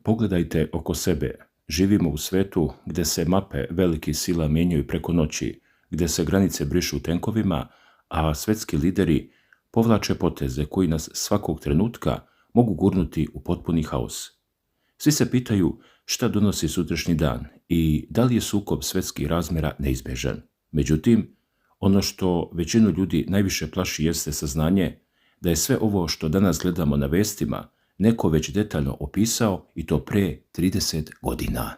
Pogledajte oko sebe. Živimo u svetu gdje se mape velikih sila mijenjaju preko noći, gdje se granice brišu tenkovima, a svjetski lideri povlače poteze koji nas svakog trenutka mogu gurnuti u potpuni haos. Svi se pitaju šta donosi sutrašnji dan i da li je sukob svjetskih razmjera neizbježan. Međutim, ono što većinu ljudi najviše plaši jeste saznanje da je sve ovo što danas gledamo na vestima neko već detaljno opisao i to pre 30 godina.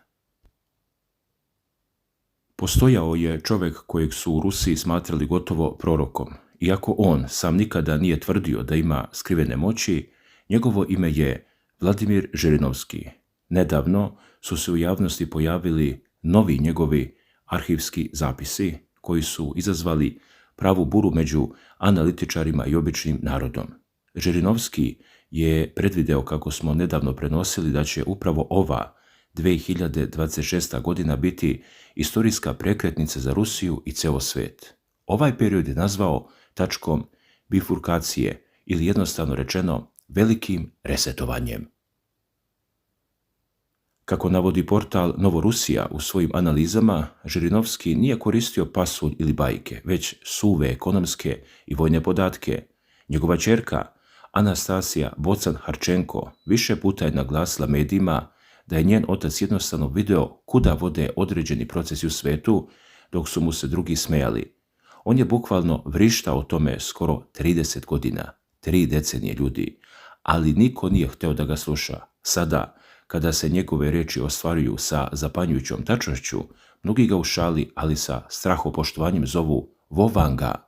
Postojao je čovjek kojeg su u Rusiji smatrali gotovo prorokom. Iako on sam nikada nije tvrdio da ima skrivene moći, njegovo ime je Vladimir Žirinovski. Nedavno su se u javnosti pojavili novi njegovi arhivski zapisi koji su izazvali pravu buru među analitičarima i običnim narodom. Žirinovski je predvideo, kako smo nedavno prenosili, da će upravo ova 2026. godina biti istorijska prekretnica za Rusiju i ceo svet. Ovaj period je nazvao tačkom bifurkacije ili jednostavno rečeno velikim resetovanjem. Kako navodi portal Novorusija u svojim analizama, Žirinovski nije koristio pasulj ili bajke, već suve ekonomske i vojne podatke. Njegova ćerka Anastasija Bocan-Harčenko više puta je naglasila medijima da je njen otac jednostavno video kuda vode određeni procesi u svetu, dok su mu se drugi smejali. On je bukvalno vrištao o tome skoro 30 godina, 3 decenije ljudi, ali niko nije hteo da ga sluša. Sada, kada se njegove riječi ostvaruju sa zapanjujućom tačnošću, mnogi ga u šali, ali sa strahopoštovanjem zovu Vovanga.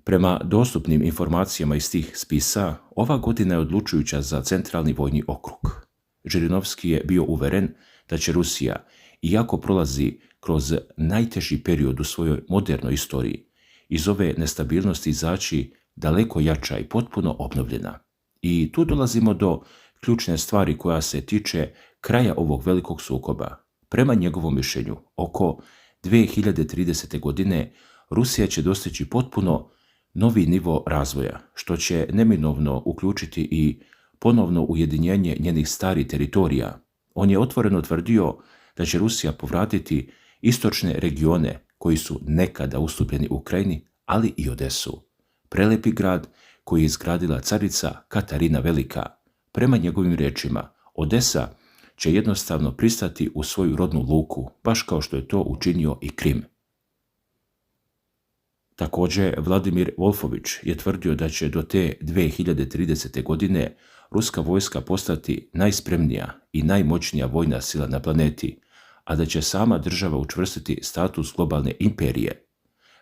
Prema dostupnim informacijama iz tih spisa, ova godina je odlučujuća za centralni vojni okrug. Žirinovski je bio uveren da će Rusija, iako prolazi kroz najteži period u svojoj modernoj istoriji, iz ove nestabilnosti izaći daleko jača i potpuno obnovljena. I tu dolazimo do ključne stvari koja se tiče kraja ovog velikog sukoba. Prema njegovom mišljenju, oko 2030. godine Rusija će dostići potpuno novi nivo razvoja, što će neminovno uključiti i ponovno ujedinjenje njenih starih teritorija. On je otvoreno tvrdio da će Rusija povratiti istočne regione koji su nekada ustupljeni Ukrajini, ali i Odesu. Prelepi grad koji je izgradila carica Katarina Velika. Prema njegovim riječima, Odesa će jednostavno pristati u svoju rodnu luku, baš kao što je to učinio i Krim. Također, Vladimir Wolfović je tvrdio da će do te 2030. godine ruska vojska postati najspremnija i najmoćnija vojna sila na planeti, a da će sama država učvrstiti status globalne imperije.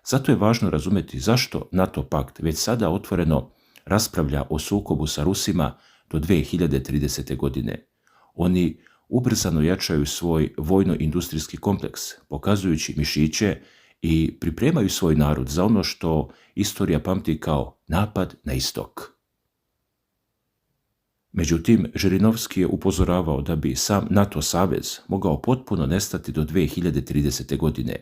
Zato je važno razumjeti zašto NATO pakt već sada otvoreno raspravlja o sukobu sa Rusima do 2030. godine. Oni ubrzano jačaju svoj vojno-industrijski kompleks, pokazujući mišiće i pripremaju svoj narod za ono što istorija pamti kao napad na istok. Međutim, Žirinovski je upozoravao da bi sam NATO savez mogao potpuno nestati do 2030. godine.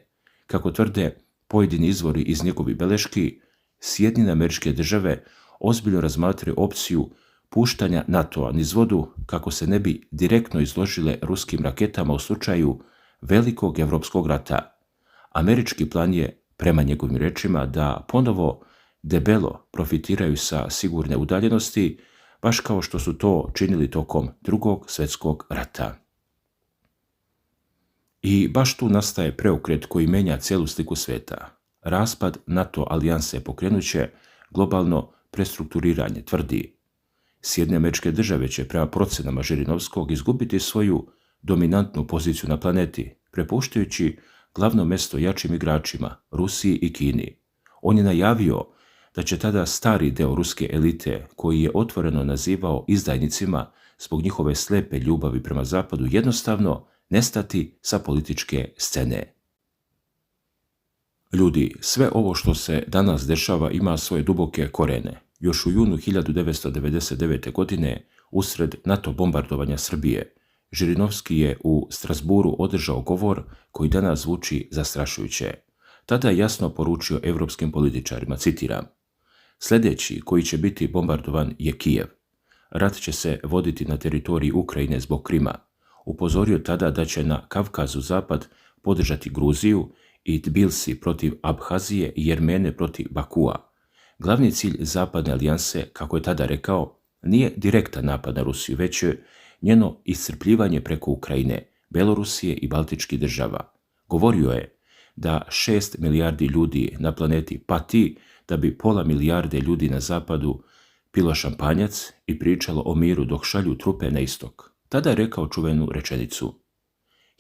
Kako tvrde pojedini izvori iz njegovih beleški, Sjedinjene Američke Države ozbiljno razmatraju opciju puštanja NATO-a niz vodu kako se ne bi direktno izložile ruskim raketama u slučaju velikog evropskog rata. Američki plan je, prema njegovim rečima, da ponovo debelo profitiraju sa sigurne udaljenosti, baš kao što su to činili tokom Drugog svjetskog rata. I baš tu nastaje preokret koji menja cijelu sliku sveta. Raspad NATO alijanse pokrenuće globalno prestrukturiranje, tvrdi. Sjedinjene Američke Države će prema procenama Žirinovskog izgubiti svoju dominantnu poziciju na planeti, prepuštajući glavno mjesto jačim igračima, Rusiji i Kini. On je najavio da će tada stari deo ruske elite, koji je otvoreno nazivao izdajnicima zbog njihove slepe ljubavi prema zapadu, jednostavno nestati sa političke scene. Ljudi, sve ovo što se danas dešava ima svoje duboke korene. Još u junu 1999. godine, usred NATO bombardovanja Srbije, Žirinovski je u Strasburu održao govor koji danas zvuči zastrašujuće. Tada je jasno poručio evropskim političarima, citiram: "Sljedeći koji će biti bombardovan je Kijev. rat će se voditi na teritoriji Ukrajine zbog Krima. Upozorio tada da će na Kavkazu zapad podržati Gruziju i Tbilisi protiv Abhazije i Jermene protiv Bakua. Glavni cilj zapadne alijanse, kako je tada rekao, nije direktan napad na Rusiju, već njeno iscrpljivanje preko Ukrajine, Belorusije i Baltičkih država. Govorio je da 6 milijardi ljudi na planeti pati da bi pola milijarde ljudi na zapadu pilo šampanjac i pričalo o miru dok šalju trupe na istok. Tada je rekao čuvenu rečenicu: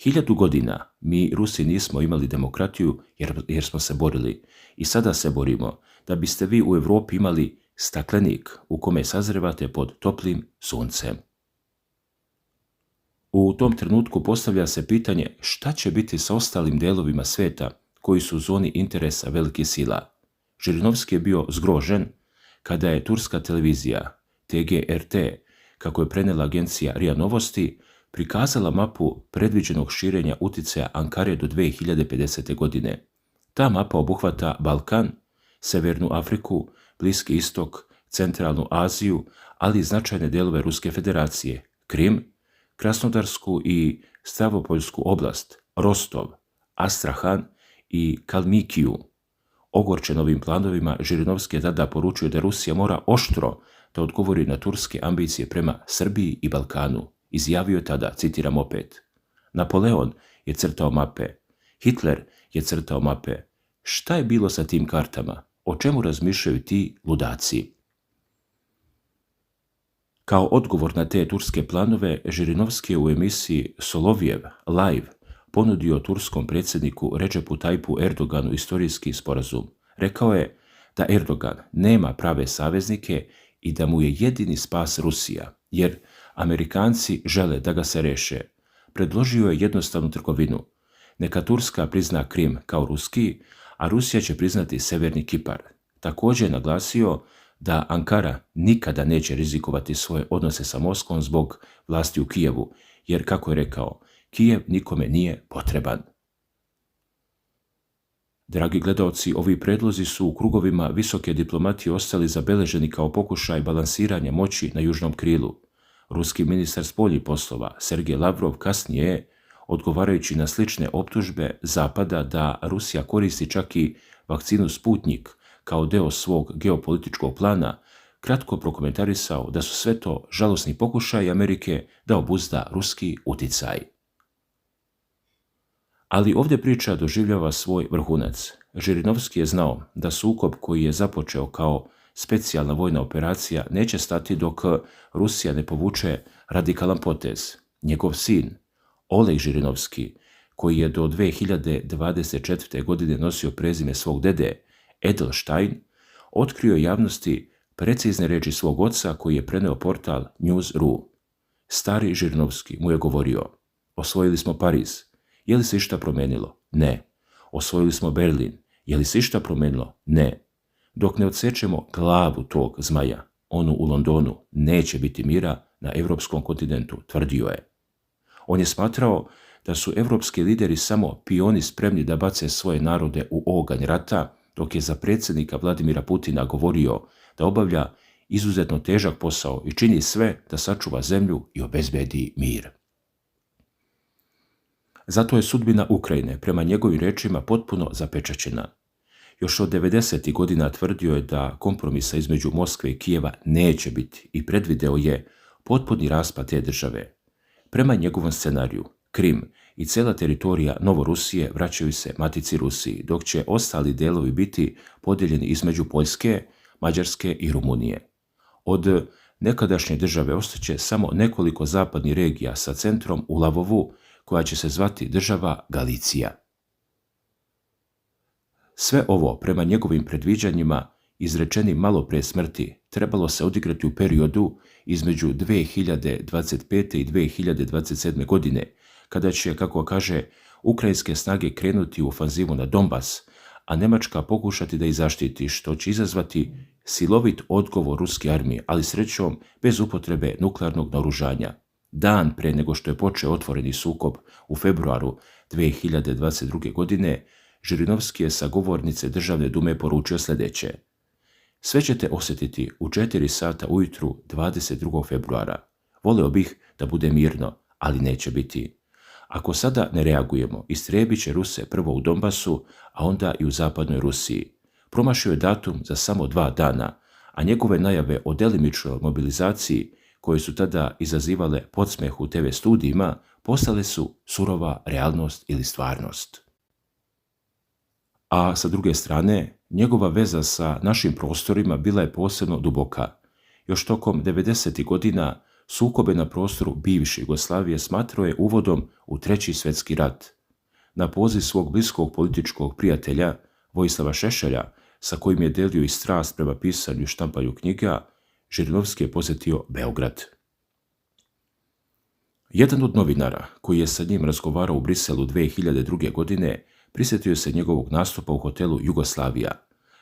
1000 godina mi Rusi nismo imali demokratiju jer smo se borili i sada se borimo da biste vi u Europi imali staklenik u kome sazrevate pod toplim suncem. U tom trenutku postavlja se pitanje šta će biti sa ostalim delovima sveta koji su u zoni interesa velikih sila. Žirinovski je bio zgrožen kada je turska televizija TGRT, kako je prenijela agencija RIA Novosti, prikazala mapu predviđenog širenja uticaja Ankare do 2050. godine. Ta mapa obuhvata Balkan, Severnu Afriku, Bliski istok, Centralnu Aziju, ali i značajne delove Ruske federacije, Krim, Krasnodarsku i Stavropoljsku oblast, Rostov, Astrahan i Kalmikiju. Ogorčen ovim planovima, Žirinovski je tada poručio da Rusija mora oštro da odgovori na turske ambicije prema Srbiji i Balkanu. Izjavio je tada, citiram opet: Napoleon je crtao mape, Hitler je crtao mape. Šta je bilo sa tim kartama? O čemu razmišljaju ti ludaci? Kao odgovor na te turske planove, Žirinovski je u emisiji Solovjev Live ponudio turskom predsjedniku Recepu Tayyipu Erdoganu istorijski sporazum. Rekao je da Erdogan nema prave saveznike i da mu je jedini spas Rusija, jer Amerikanci žele da ga se reše. Predložio je jednostavnu trgovinu. Neka Turska prizna Krim kao ruski, a Rusija će priznati Severni Kipar. Također je naglasio da Ankara nikada neće rizikovati svoje odnose sa Moskvom zbog vlasti u Kijevu, jer, kako je rekao, Kijev nikome nije potreban. Dragi gledaoci, ovi predlozi su u krugovima visoke diplomatije ostali zabeleženi kao pokušaj balansiranja moći na južnom krilu. Ruski ministar spoljnih poslova Sergej Lavrov kasnije je, odgovarajući na slične optužbe Zapada da Rusija koristi čak i vakcinu Sputnik kao deo svog geopolitičkog plana, kratko prokomentarisao da su sve to žalosni pokušaji Amerike da obuzda ruski uticaj. Ali ovdje priča doživljava svoj vrhunac. Žirinovski je znao da sukob koji je započeo kao specijalna vojna operacija neće stati dok Rusija ne povuče radikalan potez. Njegov sin, Oleg Žirinovski, koji je do 2024. godine nosio prezime svog dede, Edelstein, otkrio javnosti precizne reči svog oca koji je preneo portal News.ru. Stari Žirinovski mu je govorio: osvojili smo Pariz. Je li se išta promenilo? Ne. Osvojili smo Berlin. Je li se išta promenilo? Ne. Dok ne odsečemo glavu tog zmaja, onu u Londonu, neće biti mira na evropskom kontinentu, tvrdio je. On je smatrao da su evropski lideri samo pioni spremni da bace svoje narode u oganj rata, dok je za predsjednika Vladimira Putina govorio da obavlja izuzetno težak posao i čini sve da sačuva zemlju i obezbedi mir. Zato je sudbina Ukrajine, prema njegovim rečima, potpuno zapečaćena. Još od 90. godina tvrdio je da kompromisa između Moskve i Kijeva neće biti i predvideo je potpuni raspad te države. Prema njegovom scenariju, Krim i cela teritorija Novorusije vraćaju se matici Rusiji, dok će ostali delovi biti podijeljeni između Poljske, Mađarske i Rumunije. Od nekadašnje države ostaće samo nekoliko zapadnih regija sa centrom u Lavovu, koja će se zvati država Galicija. Sve ovo, prema njegovim predviđanjima, izrečenim malo pre smrti, trebalo se odigrati u periodu između 2025. i 2027. godine, kada će, kako kaže, ukrajinske snage krenuti u ofanzivu na Donbas, a Nemačka pokušati da ih zaštiti, što će izazvati silovit odgovor ruske armije, ali srećom bez upotrebe nuklearnog naoružanja. Dan pre nego što je počeo otvoreni sukob u februaru 2022. godine, Žirinovski je sa govornice Državne dume poručio sljedeće: Sve ćete osjetiti u 4 sata ujutru 22. februara. Voleo bih da bude mirno, ali neće biti. Ako sada ne reagujemo, istrijebit će Ruse prvo u Donbasu, a onda i u zapadnoj Rusiji. Promašio je datum za samo 2 dana, a njegove najave o delimičnoj mobilizaciji, koje su tada izazivale podsmeh u TV studijima, postale su surova realnost ili stvarnost. A sa druge strane, njegova veza sa našim prostorima bila je posebno duboka. Još tokom 90. godina sukobe na prostoru bivše Jugoslavije smatrao je uvodom u Treći svjetski rat. Na poziv svog bliskog političkog prijatelja Vojislava Šešelja, sa kojim je delio i strast prema pisanju i štampanju knjiga, Žirinovski je posjetio Beograd. Jedan od novinara koji je sa njim razgovarao u Briselu 2002. godine prisjetio se njegovog nastupa u hotelu Jugoslavija.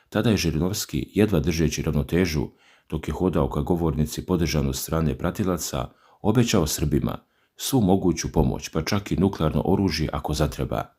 Tada je Žirinovski, jedva držeći ravnotežu, dok je hodao ka govornici podržan od strane pratilaca, obećao Srbima svu moguću pomoć, pa čak i nuklearno oružje ako zatreba.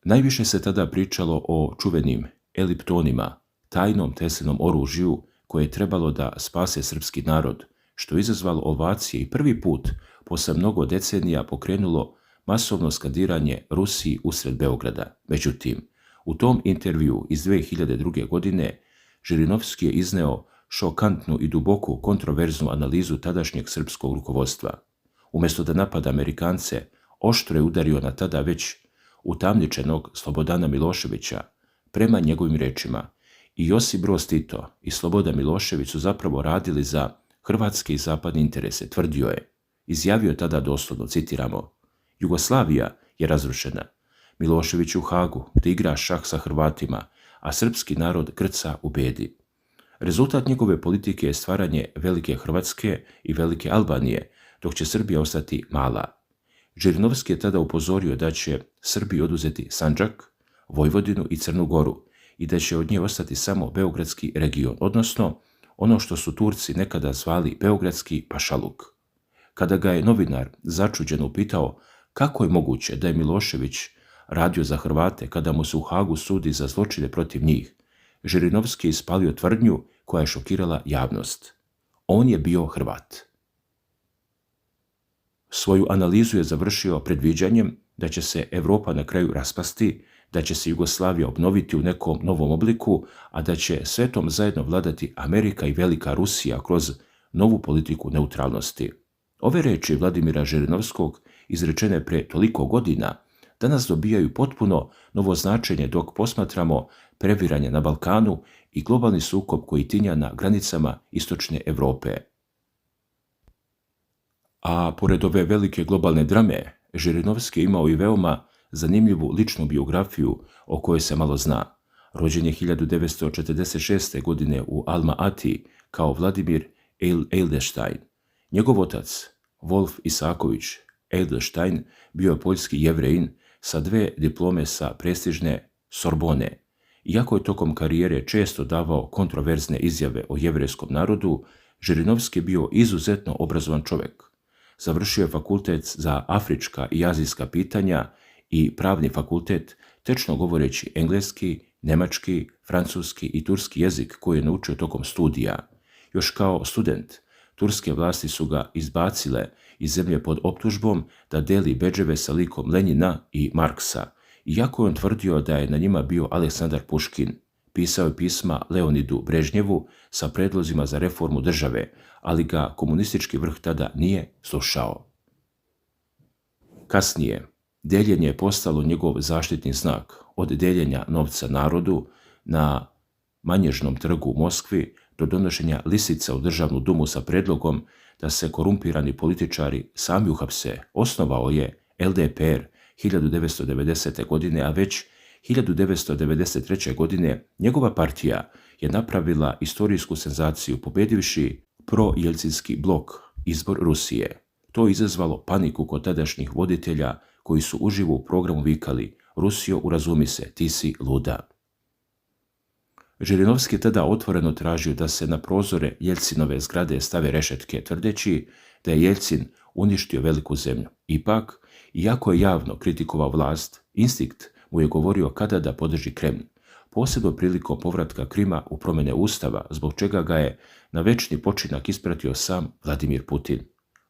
Najviše se tada pričalo o čuvenim eliptonima, tajnom Teslinom oružju koje je trebalo da spase srpski narod, što je izazvalo ovacije i prvi put posle mnogo decenija pokrenulo masovno skandiranje Rusiji usred Beograda. Međutim, u tom intervju iz 2002. godine Žirinovski je izneo šokantnu i duboku kontroverznu analizu tadašnjeg srpskog rukovodstva. Umjesto da napada Amerikance, oštro je udario na tada već utamničenog Slobodana Miloševića. Prema njegovim rečima, i Josip Broz Tito i Slobodan Milošević su zapravo radili za hrvatske i zapadne interese, tvrdio je. Izjavio je tada doslovno, citiramo, Jugoslavija je razrušena. Milošević u Hagu, gdje igra šah sa Hrvatima, a srpski narod grca u bedi. Rezultat njegove politike je stvaranje velike Hrvatske i velike Albanije, dok će Srbija ostati mala. Žirinovski je tada upozorio da će Srbiji oduzeti Sandžak, Vojvodinu i Crnu Goru i da će od nje ostati samo Beogradski region, odnosno ono što su Turci nekada zvali Beogradski pašaluk. Kada ga je novinar začuđeno upitao kako je moguće da je Milošević radio za Hrvate kada mu se u Hagu sudi za zločine protiv njih, Žirinovski je ispalio tvrdnju koja je šokirala javnost. On je bio Hrvat. Svoju analizu je završio predviđanjem da će se Evropa na kraju raspasti, da će se Jugoslavija obnoviti u nekom novom obliku, a da će svetom zajedno vladati Amerika i Velika Rusija kroz novu politiku neutralnosti. Ove reči Vladimira Žirinovskog, izrečene pre toliko godina, danas dobijaju potpuno novo značenje dok posmatramo previranje na Balkanu i globalni sukob koji tinja na granicama istočne Evrope. A pored ove velike globalne drame, Žirinovski je imao i veoma zanimljivu ličnu biografiju o kojoj se malo zna. Rođen je 1946. godine u Alma-Ati kao Vladimir Edelstein. Njegov otac, Wolf Isaković Edelstein, bio je poljski Jevrejin sa 2 diplome sa prestižne Sorbone. Iako je tokom karijere često davao kontroverzne izjave o jevrejskom narodu, Žirinovski je bio izuzetno obrazovan čovjek. Završio je fakultet za afrička i azijska pitanja i pravni fakultet, tečno govoreći engleski, nemački, francuski i turski jezik koji je naučio tokom studija. Još kao student, turske vlasti su ga izbacile iz zemlje pod optužbom da deli bedževe sa likom Lenjina i Marksa, iako je on tvrdio da je na njima bio Aleksandar Puškin. Pisao je pisma Leonidu Brežnjevu sa predlozima za reformu države, ali ga komunistički vrh tada nije slušao. Kasnije, deljenje je postalo njegov zaštitni znak, od deljenja novca narodu na Manježnom trgu u Moskvi do donošenja lisica u Državnu dumu sa predlogom da se korumpirani političari sami uhapse. Osnovao je LDPR 1990. godine, a već 1993. godine njegova partija je napravila istorijsku senzaciju pobedivši pro-jelcinski blok, izbor Rusije. To je izazvalo paniku kod tadašnjih voditelja koji su uživo u programu vikali Rusijo, urazumi se, ti si luda. Žirinovski je tada otvoreno tražio da se na prozore Jelcinove zgrade stave rešetke, tvrdeći da je Jelcin uništio veliku zemlju. Ipak, iako je javno kritikovao vlast, instinkt mu je govorio kada da podrži Kremlj. posebno prilikom povratka Krima u promjene ustava, zbog čega ga je na večni počinak ispratio sam Vladimir Putin.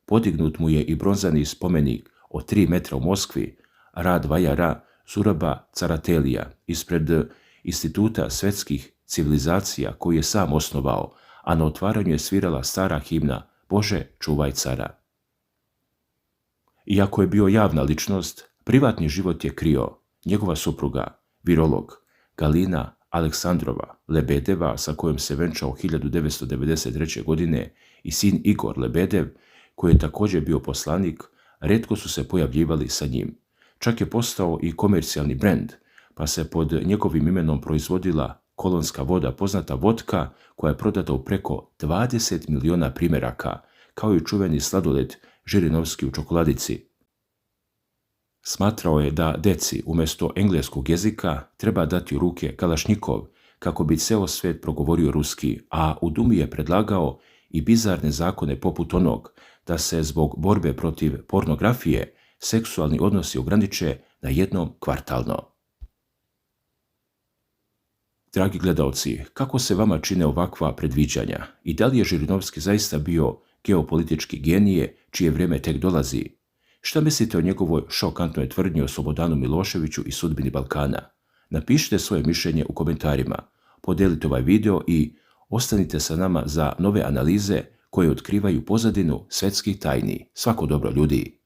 Podignut mu je i bronzani spomenik od 3 metra u Moskvi, Rad Vajara Zuraba Caratelija, ispred Instituta svetskih civilizacija koji je sam osnovao, a na otvaranju je svirala stara himna Bože, čuvaj cara. Iako je bio javna ličnost, privatni život je krio. Njegova supruga, virolog Galina Aleksandrova Lebedeva, sa kojom se venčao 1993. godine, i sin Igor Lebedev, koji je također bio poslanik, retko su se pojavljivali sa njim. Čak je postao i komercijalni brend, pa se pod njegovim imenom proizvodila kolonska voda, poznata vodka, koja je prodata u preko 20 miliona primjeraka, kao i čuveni sladoled Žirinovski u čokoladici. Smatrao je da deci umjesto engleskog jezika treba dati u ruke kalašnjikov kako bi ceo svijet progovorio ruski, a u Dumi je predlagao i bizarne zakone poput onog da se zbog borbe protiv pornografije seksualni odnosi ograniče na jednom kvartalno. Dragi gledaoci, kako se vama čine ovakva predviđanja i da li je Žirinovski zaista bio geopolitički genije čije vrijeme tek dolazi? Šta mislite o njegovoj šokantnoj tvrdnji o Slobodanu Miloševiću i sudbini Balkana? Napišite svoje mišljenje u komentarima, podijelite ovaj video i ostanite sa nama za nove analize koje otkrivaju pozadinu svjetskih tajni. Svako dobro, ljudi!